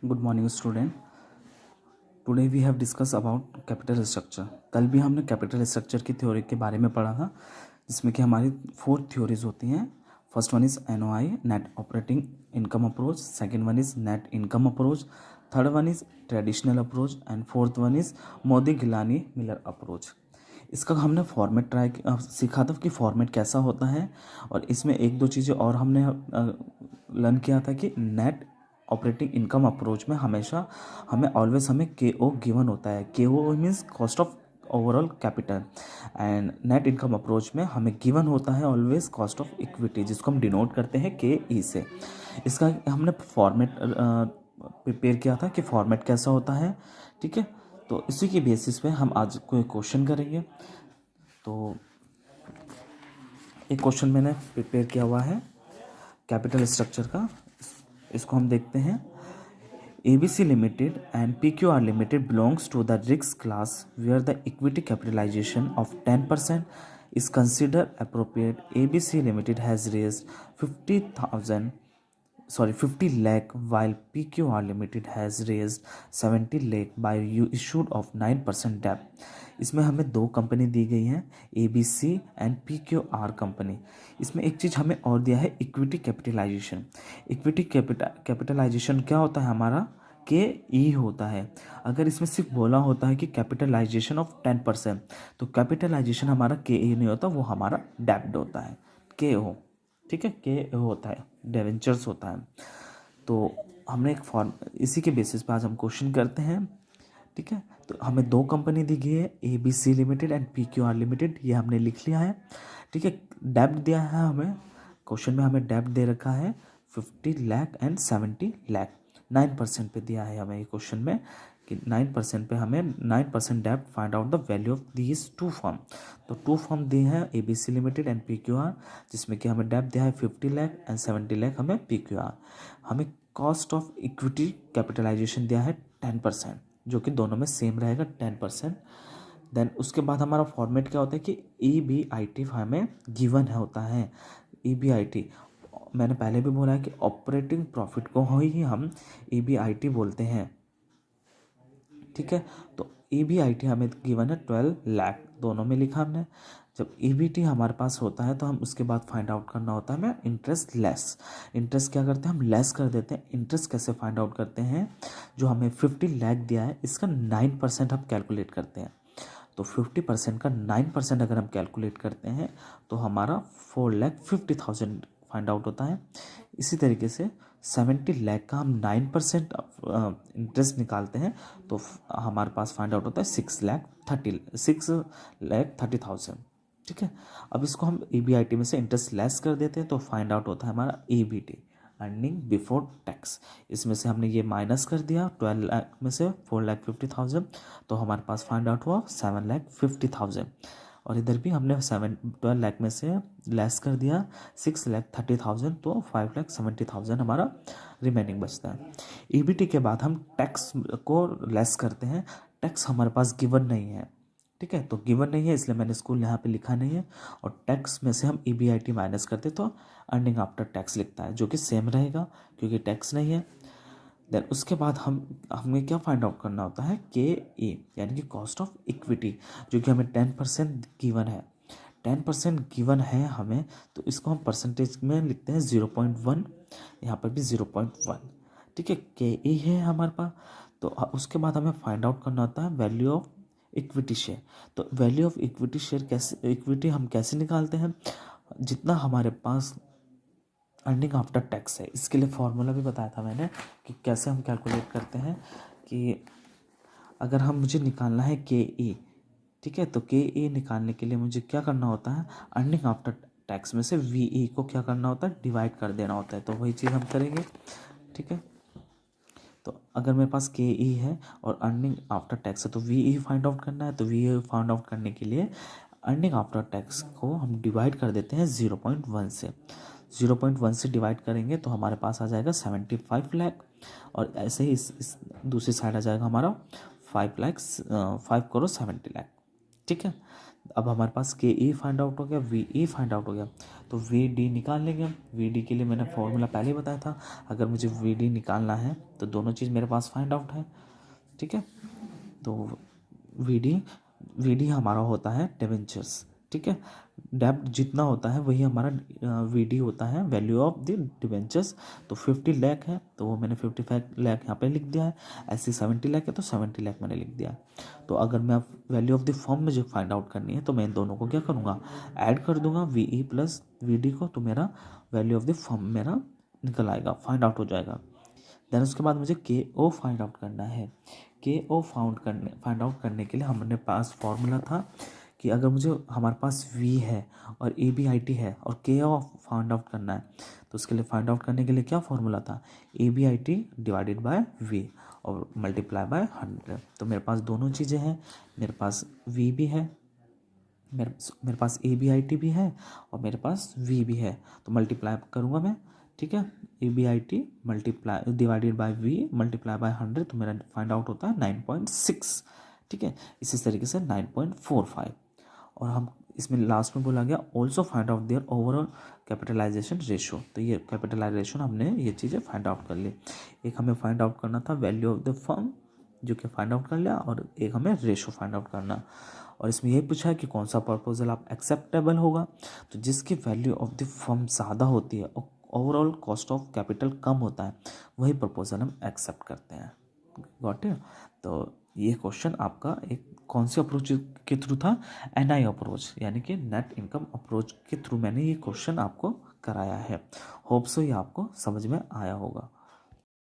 Good morning student. Today we have discuss about capital structure. कल भी हमने capital structure की थ्योरी के बारे में पढ़ा था, जिसमें कि हमारी 4 थ्योरीज होती हैं। First one is NOI, net operating income approach. Second one is net income approach. Third one is traditional approach and fourth one is Modigliani Miller approach. इसका हमने फॉर्मेट सीखा था कि फॉर्मेट कैसा होता है, और इसमें एक दो चीज़ें और हमने लर्न किया था कि नेट ऑपरेटिंग इनकम अप्रोच में हमेशा हमें के ओ गिवन होता है। K O means cost of overall capital, and net income approach में हमें गिवन होता है ऑलवेज कॉस्ट ऑफ इक्विटी, जिसको हम डिनोट करते हैं के ई से। इसका हमने फॉर्मेट प्रिपेयर किया था कि फॉर्मेट कैसा होता है, ठीक है। तो इसी के बेसिस पे हम आज कोई क्वेश्चन करेंगे। तो एक क्वेश्चन मैंने प्रिपेयर किया हुआ है कैपिटल स्ट्रक्चर का, इसको हम देखते हैं। ABC Limited and PQR Limited belongs to the risk class where the equity capitalization of 10% is considered appropriate. ABC Limited has raised 50 lakh, while PQR Limited has raised 70 lakh by issued of 9% debt. इसमें हमें दो company दी गई हैं, ABC and PQR company. इसमें एक चीज़ हमें और दिया है, इक्विटी कैपिटलाइजेशन। इक्विटी कैपिटलाइजेशन क्या होता है हमारा, के ई होता है। अगर इसमें सिर्फ बोला होता है कि कैपिटलाइजेशन ऑफ 10%, तो कैपिटलाइजेशन हमारा के ई नहीं होता, वो हमारा डेब्ट होता है, के ओ, ठीक है, के ओ होता है, डेवेंचर्स होता है। तो हमने एक फॉर्म, इसी के बेसिस पे आज हम क्वेश्चन करते हैं, ठीक है। तो हमें दो कंपनी दी गई है, ABC limited and PQR limited, ये हमने लिख लिया है, ठीक है। डेब्ट दिया है हमें, क्वेश्चन में हमें डेब्ट दे रखा है 50 लाख एंड 70 लाख। 9% पे दिया है हमें ये क्वेश्चन में कि 9% पे हमें 9% डेब्ट, find out the value of these two firm. तो टू फर्म दिए हैं ABC लिमिटेड एंड PQR, जिसमें कि हमें डेब्ट दिया है 50 लाख एंड 70 लाख हमें PQR। हमें कॉस्ट ऑफ इक्विटी कैपिटलाइजेशन दिया है 10%, जो कि दोनों में सेम रहेगा 10%। देन उसके बाद हमारा फॉर्मेट क्या होता है कि EBIT हमें गिवन है होता है। EBIT मैंने पहले भी बोला है कि ऑपरेटिंग प्रॉफिट को ही हम EBIT बोलते हैं, ठीक है। तो EBIT हमें गिवन है 12 लाख, दोनों में लिखा हमने। जब EBT हमारे पास होता है तो हम उसके बाद फाइंड आउट करना होता है हमें इंटरेस्ट लेस। इंटरेस्ट क्या करते हैं, हम लेस कर देते हैं। इंटरेस्ट कैसे फाइंड आउट करते हैं, जो हमें 50 लाख दिया है इसका 9% हम कैलकुलेट करते हैं। तो 50% का 9% अगर हम कैलकुलेट करते हैं तो हमारा 4,50,000 फाइंड आउट होता है। इसी तरीके से 70 लाख का हम 9% इंटरेस्ट निकालते हैं तो हमारे पास फाइंड आउट होता है 6,30,000, ठीक है। अब इसको हम EBIT में से इंटरेस्ट लेस कर देते हैं तो फाइंड आउट होता है हमारा EBT, अर्निंग बिफोर टैक्स। इसमें से हमने ये माइनस कर दिया 12 लाख में से 4,50,000, तो हमारे पास फाइंड आउट हुआ 7,50,000। और इधर भी हमने 12 लाख में से लेस कर दिया 6,30,000, तो 5,70,000 हमारा रिमेनिंग बचता है। EBT के बाद हम टैक्स को लेस करते हैं। टैक्स हमारे पास गिवन नहीं है, ठीक है, तो गिवन नहीं है इसलिए मैंने इसको यहाँ पे लिखा नहीं है। और टैक्स में से हम EBIT माइनस करते तो अर्निंग आफ्टर टैक्स लिखता है, जो कि सेम रहेगा क्योंकि टैक्स नहीं है। देन उसके बाद हमें क्या फाइंड आउट करना होता है, KE यानी कि कॉस्ट ऑफ इक्विटी, जो कि हमें 10% गिवन है। 10% गिवन है हमें, तो इसको हम परसेंटेज में लिखते हैं 0.1, यहाँ पर भी 0.1, ठीक है। KE है हमारे पास। तो उसके बाद हमें फाइंड आउट करना होता है वैल्यू ऑफ इक्विटी शेयर। तो वैल्यू ऑफ इक्विटी शेयर कैसे, इक्विटी हम कैसे निकालते हैं, जितना हमारे पास अर्निंग आफ्टर टैक्स है। इसके लिए फॉर्मूला भी बताया था मैंने कि कैसे हम कैलकुलेट करते हैं। कि अगर मुझे निकालना है KE, ठीक है, तो KE निकालने के लिए मुझे क्या करना होता है, अर्निंग आफ्टर टैक्स में से VE को क्या करना होता है, डिवाइड कर देना होता है। तो वही चीज़ हम करेंगे, ठीक है। तो अगर मेरे पास KE है और अर्निंग आफ्टर टैक्स है तो VE फाइंड आउट करना है। तो VE फाइंड आउट करने के लिए अर्निंग आफ्टर टैक्स को हम डिवाइड कर देते हैं 0.1 से। 0.1 से डिवाइड करेंगे तो हमारे पास आ जाएगा 75 लाख, और ऐसे ही इस दूसरी साइड आ जाएगा हमारा 5 करोड़ 70 लाख, ठीक है। अब हमारे पास के ई फाइंड आउट हो गया, वी ई फाइंड आउट हो गया, तो वी डी निकाल लेंगे हम। वी डी के लिए मैंने फॉर्मूला पहले ही बताया था, अगर मुझे वी डी निकालना है तो दोनों चीज़ मेरे पास फाइंड आउट है, ठीक है। तो वी डी हमारा होता है डिबेंचर्स, ठीक है। डेब्ट जितना होता है वही हमारा वी डी होता है, वैल्यू ऑफ द डिबेंचर्स। तो 50 लाख है तो वो मैंने 55 लाख यहाँ पे लिख दिया है, ऐसे 70 लाख है तो 70 लाख मैंने लिख दिया है। तो अगर मैं वैल्यू ऑफ द फर्म मुझे फाइंड आउट करनी है तो मैं इन दोनों को क्या करूँगा, ऐड कर दूंगा V E plus V D को, तो मेरा वैल्यू ऑफ द फर्म मेरा निकल आएगा, फाइंड आउट हो जाएगा। देन उसके बाद मुझे के ओ फाइंड आउट करना है। के ओ फाइंड आउट करने के लिए हमारे पास फॉर्मूला था कि अगर मुझे हमारे पास वी है और ए बी आई टी है और के ओ फाइंड आउट करना है, तो उसके लिए फाइंड आउट करने के लिए क्या फॉर्मूला था, E B I T divided by V और मल्टीप्लाई बाय 100। तो मेरे पास दोनों चीज़ें हैं, मेरे पास वी भी है, मेरे पास ए बी आई टी भी है और मेरे पास वी भी है, तो मल्टीप्लाई करूँगा मैं, ठीक है। E B I T multiply divided by V multiply by 100, तो मेरा फाइंड आउट होता है 9.6, ठीक है। इसी तरीके से 9.45। और हम इसमें लास्ट में बोला गया also find out their overall capitalization ratio, तो ये कैपिटलाइजेशन हमने ये चीज़ें फाइंड आउट कर ली। एक हमें फाइंड आउट करना था वैल्यू ऑफ द फर्म, जो कि फाइंड आउट कर लिया, और एक हमें रेशो फाइंड आउट करना। और इसमें यही पूछा है कि कौन सा प्रपोजल आप एक्सेप्टेबल होगा, तो जिसकी वैल्यू ऑफ द फर्म ज़्यादा होती है और ओवरऑल कॉस्ट ऑफ कैपिटल कम होता है, वही प्रपोजल हम एक्सेप्ट करते हैं। Got it. तो ये क्वेश्चन आपका एक कौन सी अप्रोच के थ्रू था, एनआई अप्रोच, यानी कि नेट इनकम अप्रोच के थ्रू मैंने ये क्वेश्चन आपको कराया है। होप सो ये आपको समझ में आया होगा।